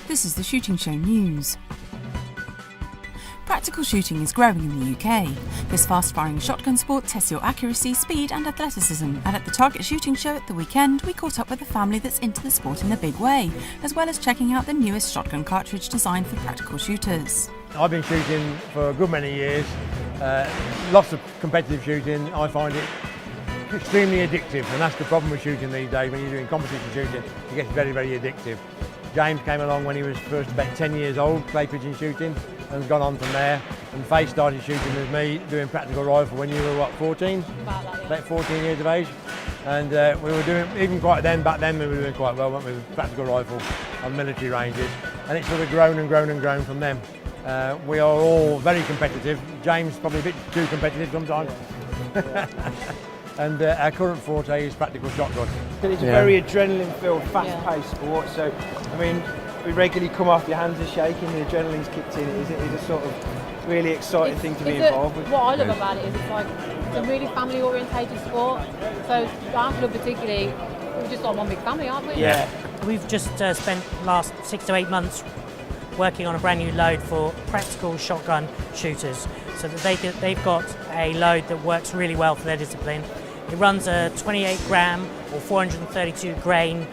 This is the Shooting Show News. Practical shooting is growing in the UK. This fast-firing shotgun sport tests your accuracy, speed and athleticism, and at the Target Shooting Show at the weekend we caught up with a family that's into the sport in a big way, as well as checking out the newest shotgun cartridge designed for practical shooters. I've been shooting for a good many years, lots of competitive shooting. I find it extremely addictive, and that's the problem with shooting these days. When you're doing competition shooting, it gets very, very addictive. James came along when he was first about 10 years old, clay pigeon shooting, and has gone on from there. And Faye started shooting with me, doing practical rifle when you were, what, 14? About 14 years of age. And we were doing, even back then we were doing quite well, weren't we, with practical rifle on military ranges. And it's sort of grown and grown and grown from them. We are all very competitive. James probably a bit too competitive sometimes. And our current forte is practical shotgun. It's a very adrenaline-filled, fast-paced sport. So, I mean, we regularly come off, your hands are shaking, the adrenaline's kicked in. It's a sort of really exciting thing to be involved with. What I love about it is it's a really family-orientated sport. So our club particularly, we're just like one big family, aren't we? Yeah. We've just spent the last 6 to 8 months working on a brand new load for practical shotgun shooters, so that they've got a load that works really well for their discipline. It runs a 28 gram or 432 grain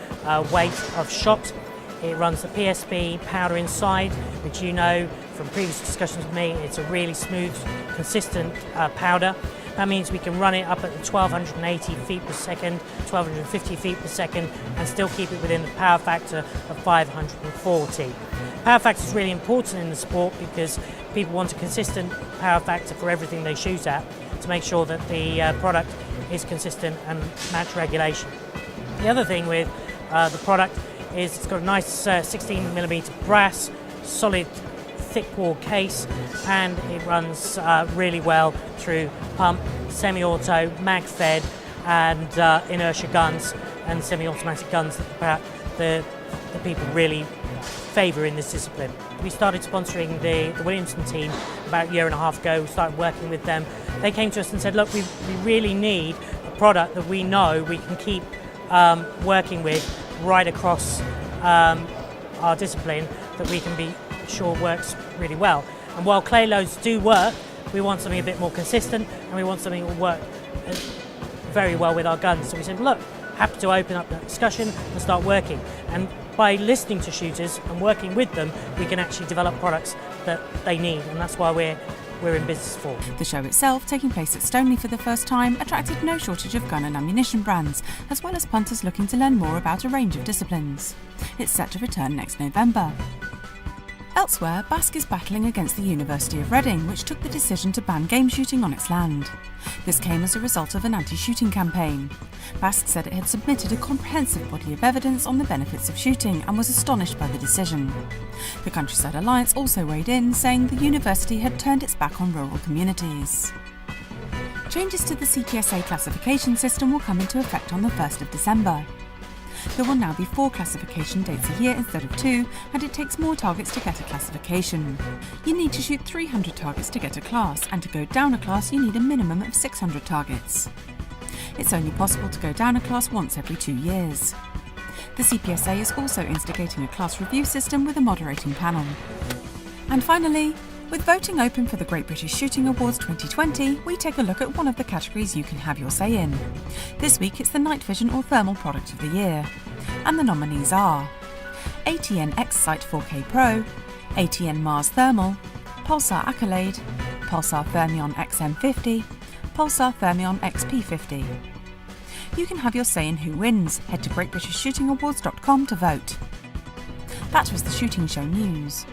weight of shot. It runs the PSP powder inside, which you know from previous discussions with me, it's a really smooth, consistent powder. That means we can run it up at the 1280 feet per second, 1250 feet per second, and still keep it within the power factor of 540. Power factor is really important in the sport because people want a consistent power factor for everything they shoot at to make sure that the product is consistent and match regulation. The other thing with the product is it's got a nice 16mm brass, solid thick wall case, and it runs really well through pump, semi-auto, mag-fed and inertia guns and semi-automatic guns that the people really favour in this discipline. We started sponsoring the Williamson team about a year and a half ago. We started working with them. They came to us and said, look, we really need a product that we know we can keep working with right across our discipline, that we can be sure works really well. And while clay loads do work, we want something a bit more consistent, and we want something that will work very well with our guns. So we said, look, happy to open up that discussion and start working. And by listening to shooters and working with them, we can actually develop products that they need, and that's why we're in business for. The show itself, taking place at Stoneleigh for the first time, attracted no shortage of gun and ammunition brands, as well as punters looking to learn more about a range of disciplines. It's set to return next November. Elsewhere, BASC is battling against the University of Reading, which took the decision to ban game shooting on its land. This came as a result of an anti-shooting campaign. BASC said it had submitted a comprehensive body of evidence on the benefits of shooting and was astonished by the decision. The Countryside Alliance also weighed in, saying the university had turned its back on rural communities. Changes to the CPSA classification system will come into effect on the 1st of December. There will now be 4 classification dates a year instead of 2, and it takes more targets to get a classification. You need to shoot 300 targets to get a class, and to go down a class you need a minimum of 600 targets. It's only possible to go down a class once every 2 years. The CPSA is also instigating a class review system with a moderating panel. And finally, with voting open for the Great British Shooting Awards 2020, we take a look at one of the categories you can have your say in. This week it's the Night Vision or Thermal Product of the Year. And the nominees are ATN X-Sight 4K Pro, ATN Mars Thermal, Pulsar Accolade, Pulsar Thermion XM50, Pulsar Thermion XP50. You can have your say in who wins. Head to greatbritishshootingawards.com to vote. That was the Shooting Show News.